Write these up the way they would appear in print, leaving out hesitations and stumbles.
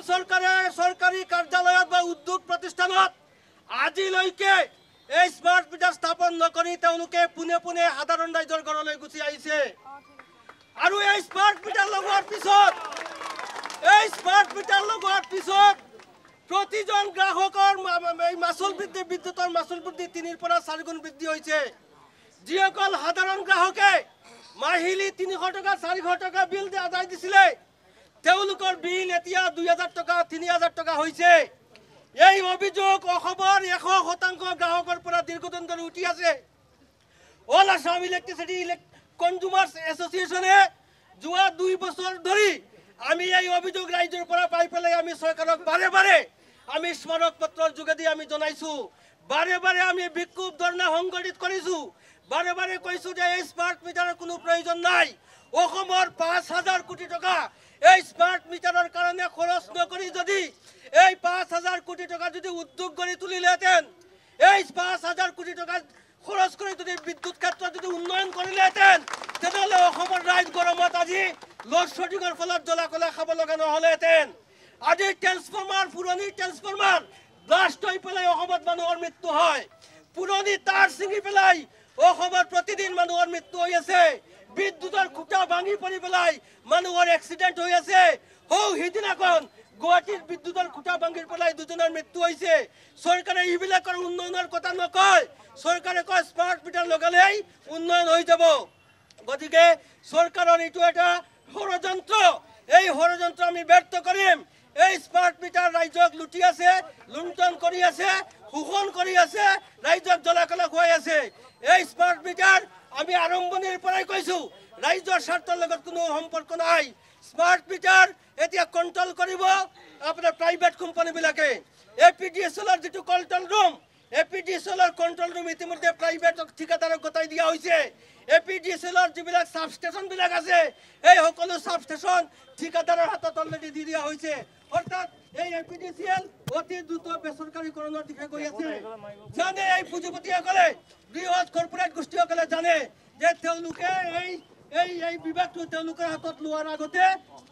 সৰকাৰে সৰকাৰি কাৰ্যালয়ত বা উদ্যোগ প্ৰতিষ্ঠানত আজিলৈকে এই স্মাৰ্ট মিটাৰ স্থাপন নকৰি তেওঁলোকে পুনে পুনে সাধাৰণ ৰাইজৰ ঘৰলৈ গুচি আহিছে। আৰু এই স্মাৰ্ট মিটাৰ লগোৱাৰ পিছত প্ৰতিজন গ্ৰাহকৰ এই মাচুল বৃদ্ধি বিদ্যুতৰ মাচুল বৃদ্ধি 3ৰ পৰা 4 গুণ বৃদ্ধি হৈছে। যিসকল সাধাৰণ গ্ৰাহকে মাহিলী 300 টকা 400 টকা বিল আদায় দিছিলে তেওঁলোকৰ বিল এতিয়া 2000 টকা 3000 টকা হৈছে। এই অভিযোগ অসমৰ 100% গ্ৰাহকৰ পৰা দীৰ্ঘদিন ধৰি উঠি আছে। অল আসাম ইলেক্ট্ৰিচিটি কনজিউমাৰ্ছ এছ'চিয়েশ্যনে যোৱা 2 বছৰ ধৰি আমি এই অভিযোগ ৰাইজৰ পৰা পাই পেলাই আমি চৰকাৰক বাৰে বাৰে আমি স্মাৰক পত্ৰৰ যোগেদি আমি জনাইছো। বাৰে বাৰে আমি বিক্ষোভ ধৰ্ণা সংগঠিত কৰিছো। বাৰে বাৰে কৈছো যে এই স্মাৰ্ট মিটাৰৰ কোনো প্ৰয়োজন নাই। অসমৰ 5000 কোটি টকা এই স্মার্ট মিটারের কারণে খরচ নকরি যদি এই 5000 কোটি টাকা যদি উদ্যোগ গড়ি তুলিলেহেঁতেন, এই 5000 কোটি টাকা খরচ করে যদি বিদ্যুৎ ক্ষেত্র যদি উন্নয়ন করিলেহেঁতেন, তেতিয়াহ'লে অসমৰ ৰাইজ গৰমত আজি লোডশেডিংৰ ফলত জ্বলা-কলা খাব লগা নহ'লেহেঁতেন। আজি ট্ৰেন্সফৰ্মাৰ পুৰণি ট্ৰেন্সফৰ্মাৰ ব্লাষ্ট হৈ পেলাই অসমত মানুহৰ মৃত্যু হয়। পুৰণি তাৰ ছিঙি পেলাই অসমত প্ৰতিদিন মানুহৰ মৃত্যু হৈ আছে। বিদ্যুতৰ খুঁটা ভাঙি পৰি পেলাই মানুহৰ এক্সিডেণ্ট হৈ আছে। সিদিনাখন গুৱাহাটীৰ বিদ্যুতৰ খুঁটা ভাঙি পেলাই 2জনৰ মৃত্যু হৈছে। চৰকাৰে এইবিলাকৰ উন্নয়নৰ কথা নকয়। চৰকাৰে কয় স্মাৰ্ট মিটাৰ লগালেই উন্নয়ন হৈ যাব। গতিকে চৰকাৰৰ এইটো এটা ষড়যন্ত্ৰ। এই ষড়যন্ত্ৰ আমি ব্যৰ্থ কৰিম। এই স্মাৰ্ট মিটাৰ ৰাইজক লুটি আছে, লুণ্ঠন কৰি আছে, শোষণ কৰি আছে, ৰাইজক জ্বলা-কলা খুৱাই আছে। এই স্মাৰ্ট মিটাৰ আমি আৰম্ভণিৰ পৰাই কৈছো ৰাইজৰ স্বাৰ্থৰ লগত কোনো সম্পৰ্ক নাই। স্মাৰ্ট মিটাৰ এতিয়া কন্ট্ৰোল কৰিব আপোনাৰ প্ৰাইভেট কোম্পানীবিলাকে। এপিডিএছএলৰ যিটো কন্ট্ৰোল ৰুম, এপিডিএছএলৰ কন্ট্ৰোল ৰুম ইতিমধ্যে প্ৰাইভেট ঠিকাদাৰক গতাই দিয়া হৈছে। এপিডিএছএলৰ যিবিলাক সাব ষ্টেচনবিলাক আছে এই সকলো সাব ষ্টেচন ঠিকাদাৰৰ হাতত অলৰেডি দি দিয়া হৈছে। অৰ্থাৎ এই এপিডিসিএল অতি দ্রুত বেসরকারীকরণের দিকে গৈ আছে। জানে এই পুঁজিপতিসকলে বৃহৎ কর্পোরেট গোষ্ঠীসকলে জানে যে তেওঁলোকে এই বিভাগটো তেওঁলোকৰ হাতত লোৱাৰ আগতে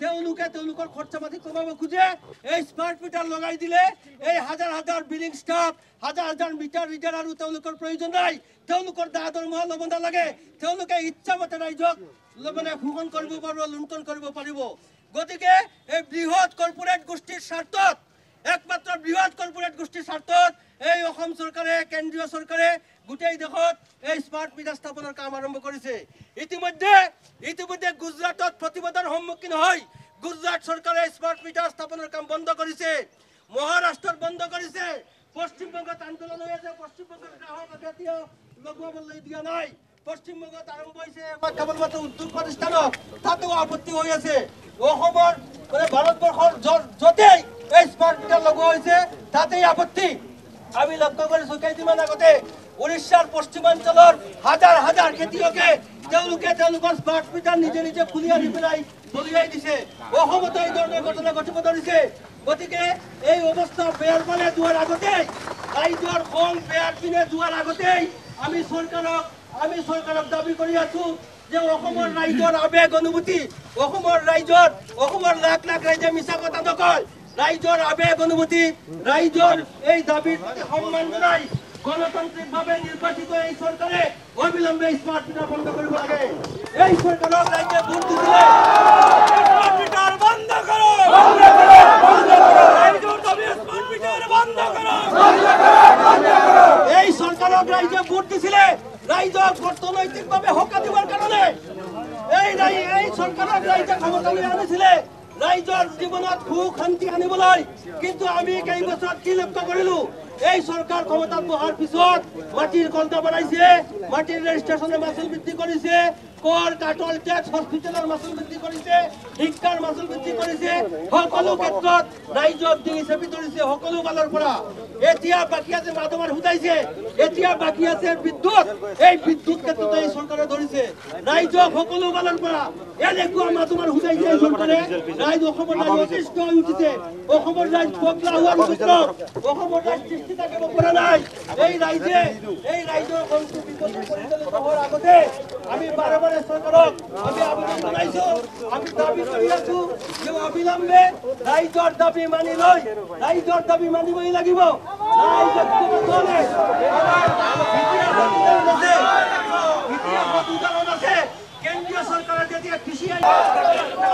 তেওঁলোকৰ খৰচা পাতি কমাব খোজে। এই স্মাৰ্ট মিটাৰ লগাই দিলে এই হাজাৰ হাজাৰ বিলিং স্টাফ, হাজাৰ হাজাৰ মিটাৰ ৰিডাৰ আৰু তেওঁলোকৰ প্ৰয়োজন নাই। তেওঁলোকৰ দৰমহা ল'ব নালাগে। তেওঁলোকে ইচ্ছামতে ৰাইজক মানে শোষণ কৰিব পাৰিব, লুণ্ঠন কৰিব পাৰিব। গতিকে এই বৃহৎ কৰ্পোৰেট গোষ্ঠীৰ স্বাৰ্থত, একমাত্ৰ বৃহৎ কৰ্পোৰেট গোষ্ঠীৰ স্বাৰ্থত এই অসম চৰকাৰে, কেন্দ্ৰীয় চৰকাৰে গোটেই দেশত এই স্মার্ট মিটার স্থাপনের কাম আরম্ভ করেছে। ইতিমধ্যে গুজরাটত প্রতিবাদের সম্মুখীন হয় গুজরাট সরকারে স্মার্ট মিটার স্থাপনের কাম বন্ধ করেছে। মহারাষ্ট্র বন্ধ করেছে। পশ্চিমবঙ্গত আন্দোলন হয়ে আছে। পশ্চিমবঙ্গের গ্রাহক জাতীয় লগাবলৈ দিয়া নাই। পশ্চিমবঙ্গত আরম্ভ হয়েছে কেবলমাত্র উদ্যোগ প্রতিষ্ঠানত, তাতেও আপত্তি হয়ে আছে। অসমৰ মানে ভাৰতবৰ্ষৰ য'তেই এই স্মাৰ্ট মিটাৰ লগোৱা হৈছে তাতেই আপত্তি। আমি লক্ষ্য কৰিছো কেইদিনমান আগতে উড়িষ্যাৰ পশ্চিমাঞ্চলৰ হাজাৰ হাজাৰ খেতিয়কে তেওঁলোকৰ স্মাৰ্ট মিটাৰ নিজে নিজে খুলি আনি পেলাই দলিয়াই দিছে। অসমতো এই ধৰণৰ ঘটনা ঘটিব ধৰিছে। গতিকে এই অৱস্থা বেয়াৰ ফালে যোৱাৰ আগতেই, ৰাইজৰ খং বেয়াৰ পিনে যোৱাৰ আগতেই আমি চৰকাৰক দাবী কৰি আছো যে অসমৰ ৰাইজৰ আবেগ অনুভূতি, অসমৰ লাখ লাখ ৰাইজে মিছা কথা নকয়। ৰাইজৰ আবেগ অনুভূতি, ৰাইজৰ এই দাবীৰ প্ৰতি সন্মান জনাই গণতান্ত্ৰিকভাৱে নিৰ্বাচিত এই চৰকাৰে অবিলম্বে স্মাৰ্ট মিটাৰ বন্ধ কৰিব লাগে। এই চৰকাৰক ৰাইজে ভোট দিছিলে। স্মাৰ্ট মিটাৰ বন্ধ কৰো, বন্ধ কৰো, বন্ধ কৰো। ৰাইজৰ দাবী স্মাৰ্ট মিটাৰ বন্ধ কৰো, বন্ধ কৰো, বন্ধ কৰো। এই চৰকাৰক ৰাইজে ভোট দিছিলে ৰাইজক অৰ্থনৈতিকভাৱে সকাহ দিবৰ কাৰণে। এই চৰকাৰক ৰাইজে ক্ষমতালৈ আনিছিলে ৰাইজৰ জীৱনত সুখ শান্তি আনিবলৈ। কিন্তু আমি কেইবছৰত কি লক্ষ্য কৰিলো, এই চৰকাৰ ক্ষমতাত বহাৰ পিছত মাটিৰ কলটা বনাইছে, মাটিৰ ৰেজিষ্ট্ৰেশ্যনৰ মাচুল বৃদ্ধি কৰিছে, কৰ কাটল টেক্স হস্পিটেলৰ মাচুল বৃদ্ধি কৰিছে, শিক্ষাৰ মাচুল বৃদ্ধি কৰিছে। সকলো ক্ষেত্ৰত ৰাইজক ডিঙি চেপি ধৰিছে সকলো ফালৰ পৰা। এতিয়া বাকী আছে মাধৱৰ সুধাইছে, এতিয়া বাকী আছে বিদ্যুৎ। এই বিদ্যুৎ ক্ষেত্ৰতে এই চৰকাৰে ধৰিছে ৰাইজক সকলো ফালৰ পৰা। এনেকুৱা তোমাৰ হুজাইছে চৰকাৰে ৰাইজ অসমৰ ৰাইজ অতিষ্ঠ হৈ উঠিছে অসমৰ ৰাইজ পগলা হোৱাৰ উপক্ৰম অসমৰ ৰাইজ সৃষ্টি থাকিব পৰা নাই এই ৰাইজৰ মনটো বিপদত পৰিচালিত হোৱাৰ আগতে আমি বাৰে বাৰে চৰকাৰক আমি আবেদন জনাইছো আমি দাবী কৰি আছো যে অবিলম্বে ৰাইজৰ দাবী মানি লৈ ৰাইজৰ দাবী মানিবই লাগিব ৰাইজ ঐক্যবদ্ধ হ'লে ইতিহাসত উদাহৰণ আছে কেন্দ্ৰীয় চৰকাৰে যেতিয়া কৃষি আইন